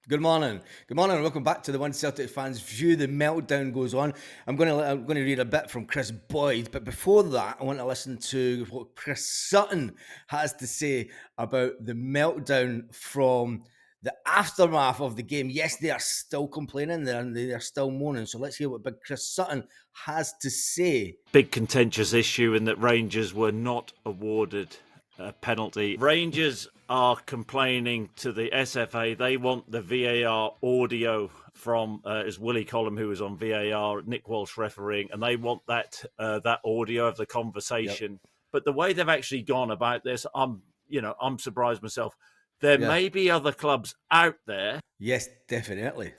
Good morning. Good morning, and welcome back to the One Celtic Fans View. The meltdown goes on. I'm going to read a bit from Chris Boyd, but before that, I want to listen to what Chris Sutton has to say about the meltdown from the aftermath of the game. Yes, they are still complaining and they are still moaning. So let's hear what Big Chris Sutton has to say. Big contentious issue in that Rangers were not awarded a penalty. Rangers are complaining to the SFA. They want the VAR audio from is Willie Collum, who was on VAR, Nick Walsh refereeing, and they want that audio of the conversation. Yep. But the way they've actually gone about this, I'm surprised myself. There may be other clubs out there. Yes, definitely.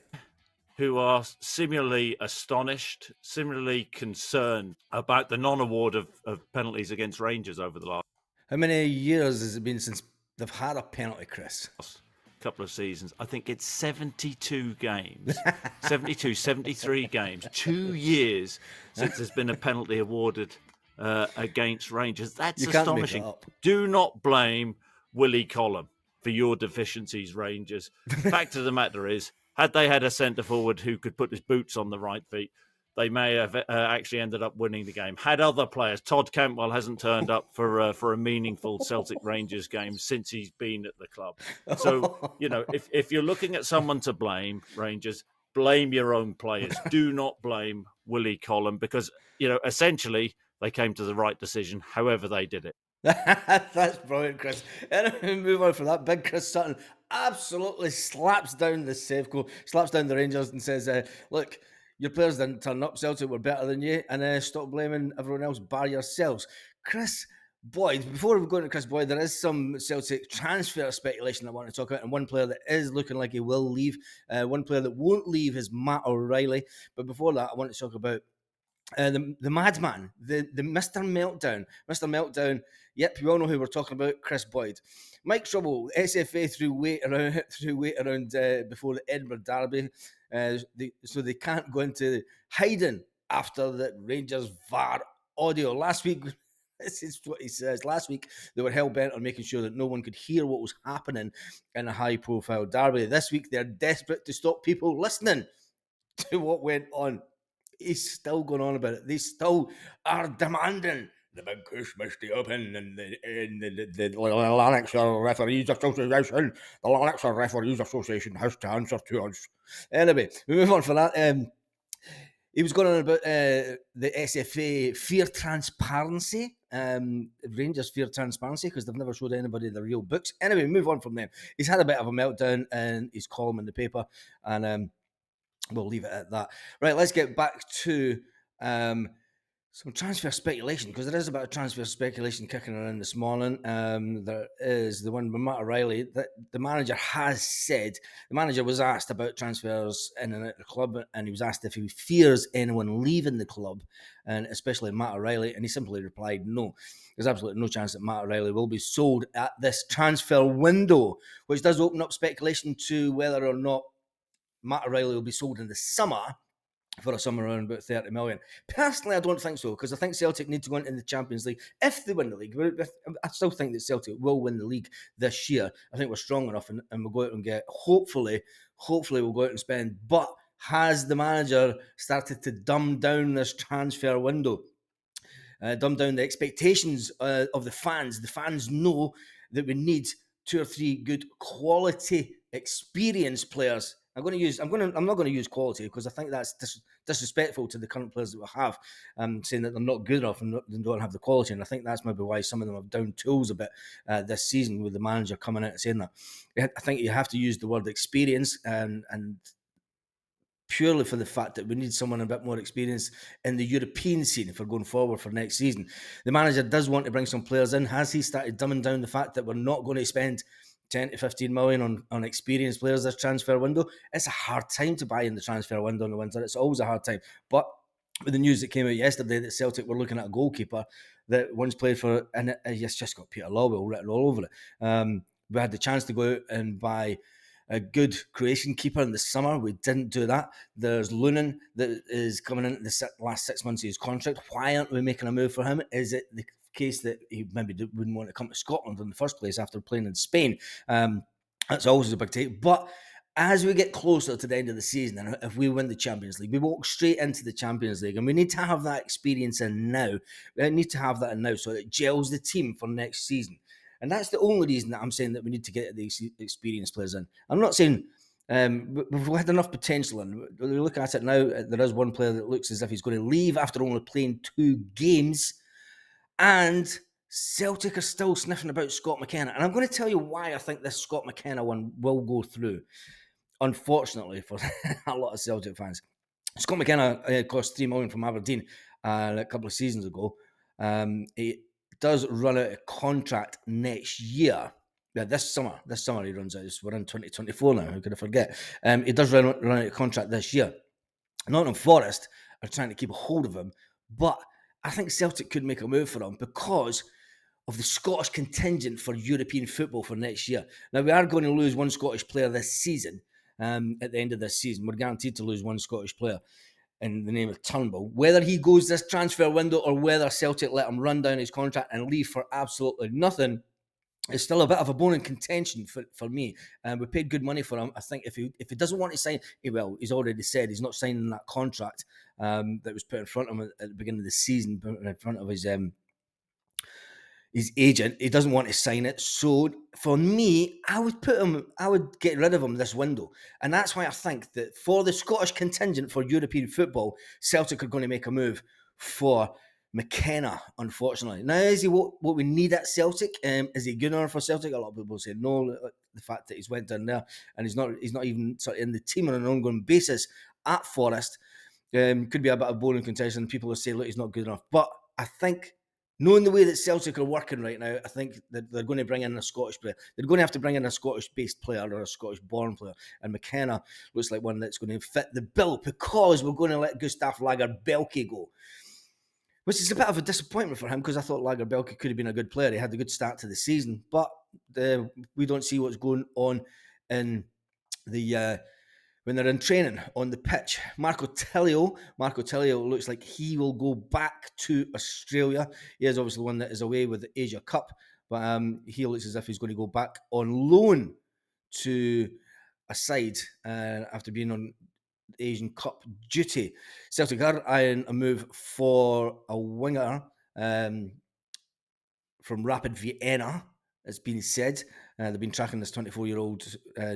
Who are similarly astonished, similarly concerned about the non-award of penalties against Rangers over the last. How many years has it been since they've had a penalty, Chris? Couple of seasons. I think it's 72 games, 72, 73 games, 2 years since there's been a penalty awarded against Rangers. That's astonishing. Do not blame Willie Collum for your deficiencies, Rangers. Fact of the matter is, had they had a centre forward who could put his boots on the right feet, they may have actually ended up winning the game. Had other players, Todd Cantwell hasn't turned up for a meaningful Celtic Rangers game since he's been at the club. So, if you're looking at someone to blame, Rangers, blame your own players. Do not blame Willie Collum because, essentially they came to the right decision, however they did it. That's brilliant, Chris. Anyway, move on from that. Big Chris Sutton absolutely slaps down the Safeco, slaps down the Rangers and says, look, your players didn't turn up. Celtic were better than you, and stop blaming everyone else, bar yourselves. Chris Boyd, before we go into Chris Boyd, there is some Celtic transfer speculation I want to talk about, and one player that is looking like he will leave. One player that won't leave is Matt O'Reilly. But before that, I want to talk about the madman, the Mr. Meltdown. Mr. Meltdown, yep, you all know who we're talking about, Chris Boyd. Mike Trouble, SFA threw weight around before the Edinburgh Derby, so they can't go into hiding after the Rangers VAR audio. Last week, this is what he says. Last week, they were hell-bent on making sure that no one could hear what was happening in a high-profile derby. This week, they're desperate to stop people listening to what went on. He's still going on about it. They still are demanding the big push must be open and the Lanarkshire Referees Association. The Lanarkshire Referees Association has to answer to us. Anyway, we move on for that. He was going on about the SFA fear transparency, Rangers fear transparency because they've never showed anybody the real books. Anyway, move on from them. He's had a bit of a meltdown in his column in the paper, and we'll leave it at that. Right, let's get back to some transfer speculation because there is a bit of transfer speculation kicking around this morning. There is the one with Matt O'Reilly that the manager has said. The manager was asked about transfers in and out of the club, and he was asked if he fears anyone leaving the club, and especially Matt O'Reilly, and he simply replied no. There's absolutely no chance that Matt O'Reilly will be sold at this transfer window, which does open up speculation to whether or not Matt O'Reilly will be sold in the summer for a sum around about 30 million. Personally, I don't think so because I think Celtic need to go into the Champions League if they win the league. I still think that Celtic will win the league this year. I think we're strong enough and we'll go out and get, hopefully we'll go out and spend. But has the manager started to dumb down this transfer window? Dumb down the expectations of the fans. The fans know that we need 2 or 3 good quality experienced players. I'm not going to use quality because I think that's disrespectful to the current players that we have, saying that they're not good enough and they don't have the quality. And I think that's maybe why some of them have down tools a bit this season with the manager coming out and saying that. I think you have to use the word experience and purely for the fact that we need someone a bit more experienced in the European scene if we're going forward for next season. The manager does want to bring some players in. Has he started dumbing down the fact that we're not going to spend 10 to 15 million on experienced players this transfer window? It's a hard time to buy in the transfer window in the winter. It's always a hard time. But with the news that came out yesterday that Celtic were looking at a goalkeeper that once played for, and it's just got Peter Lawwell written all over it. We had the chance to go out and buy a good Croatian keeper in the summer. We didn't do that. There's Lunin that is coming into the last 6 months of his contract. Why aren't we making a move for him? Is it the case that he maybe wouldn't want to come to Scotland in the first place after playing in Spain? That's always a big take. But as we get closer to the end of the season, and if we win the Champions League, we walk straight into the Champions League, and we need to have that experience in now. We need to have that in now so that it gels the team for next season. And that's the only reason that I'm saying that we need to get the experienced players in. I'm not saying we've had enough potential, and we look at it now. There is one player that looks as if he's going to leave after only playing 2 games, and Celtic are still sniffing about Scott McKenna. And I'm going to tell you why I think this Scott McKenna one will go through, unfortunately for a lot of Celtic fans. Scott McKenna cost $3 million from Aberdeen a couple of seasons ago. He does run out of contract next year. Yeah, this summer he runs out. We're in 2024 now. How could I forget? He does run out of contract this year. Nottingham Forest are trying to keep a hold of him, but I think Celtic could make a move for him because of the Scottish contingent for European football for next year. Now, we are going to lose one Scottish player this season. At the end of this season, we're guaranteed to lose one Scottish player in the name of Turnbull. Whether he goes this transfer window or whether Celtic let him run down his contract and leave for absolutely nothing, it's still a bit of a bone in contention for me. We paid good money for him. I think if he doesn't want to sign, he's already said he's not signing that contract that was put in front of him at the beginning of the season, in front of his agent. He doesn't want to sign it. So for me, I would get rid of him this window. And that's why I think that for the Scottish contingent for European football, Celtic are going to make a move for McKenna, unfortunately. Now, is he what we need at Celtic? Is he good enough for Celtic? A lot of people say no. The fact that he's went down there and he's not even sort of in the team on an ongoing basis at Forest could be a bit of bone in contention. People will say, look, he's not good enough. But I think, knowing the way that Celtic are working right now, I think that they're going to bring in a Scottish player. They're going to have to bring in a Scottish-based player or a Scottish-born player. And McKenna looks like one that's going to fit the bill because we're going to let Gustav Lagerbielke go, which is a bit of a disappointment for him because I thought Lagerbielke could have been a good player. He had a good start to the season, but we don't see what's going on in the when they're in training on the pitch. Marco Tilio looks like he will go back to Australia. He is obviously the one that is away with the Asia Cup, but he looks as if he's going to go back on loan to a side after being on Asian Cup duty. Celtic are eyeing a move for a winger from Rapid Vienna, it's been said. They've been tracking this 24-year-old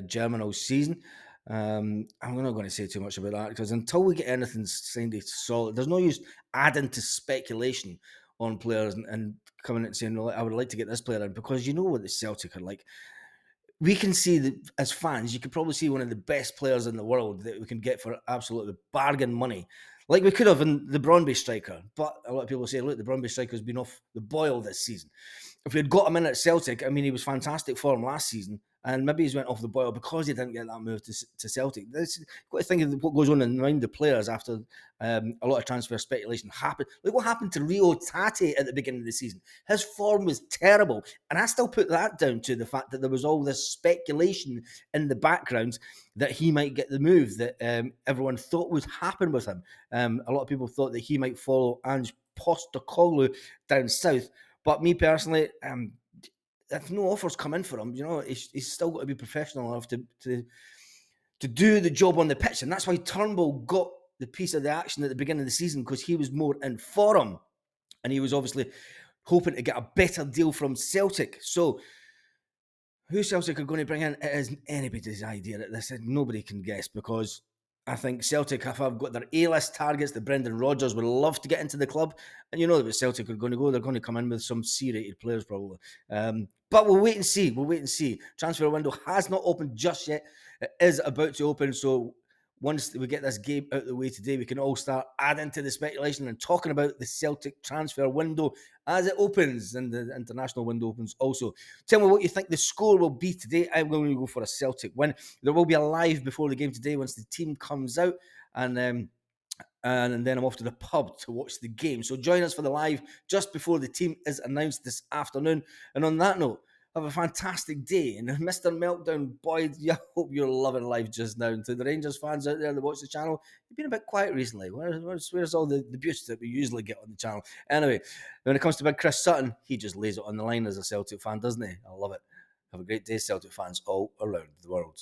German all season. I'm not going to say too much about that because until we get anything signed solid, there's no use adding to speculation on players and coming in and saying, I would like to get this player in, because you know what the Celtic are like. We can see that as fans, you could probably see one of the best players in the world that we can get for absolutely bargain money, like we could have in the Brøndby striker. But a lot of people say, look, the Brøndby striker's been off the boil this season. If we had got him in at Celtic, I mean, he was fantastic for him last season, and maybe he's went off the boil because he didn't get that move to Celtic. You've got to think of what goes on in the mind of the players after a lot of transfer speculation happened. Like what happened to Rio Tate at the beginning of the season. His form was terrible, and I still put that down to the fact that there was all this speculation in the background that he might get the move that everyone thought would happen with him. A lot of people thought that he might follow Ange Postecoglou down south. But me personally, if no offers come in for him, he's still got to be professional enough to do the job on the pitch. And that's why Turnbull got the piece of the action at the beginning of the season, because he was more in form. And he was obviously hoping to get a better deal from Celtic. So who Celtic are going to bring in, it is anybody's idea at this. Nobody can guess, because I think Celtic have got their A-list targets that Brendan Rodgers would love to get into the club. And you know that Celtic are going to go. They're going to come in with some C-rated players probably. But we'll wait and see. Transfer window has not opened just yet. It is about to open. So once we get this game out of the way today, we can all start adding to the speculation and talking about the Celtic transfer window as it opens, and the international window opens also. Tell me what you think the score will be today. I'm going to go for a Celtic win. There will be a live before the game today once the team comes out, and then I'm off to the pub to watch the game. So join us for the live just before the team is announced this afternoon. And on that note, have a fantastic day. And Mr. Meltdown, Boyd, I hope you're loving life just now. And to the Rangers fans out there that watch the channel, you've been a bit quiet recently. Where's all the abuse that we usually get on the channel? Anyway, when it comes to big Chris Sutton, he just lays it on the line as a Celtic fan, doesn't he? I love it. Have a great day, Celtic fans all around the world.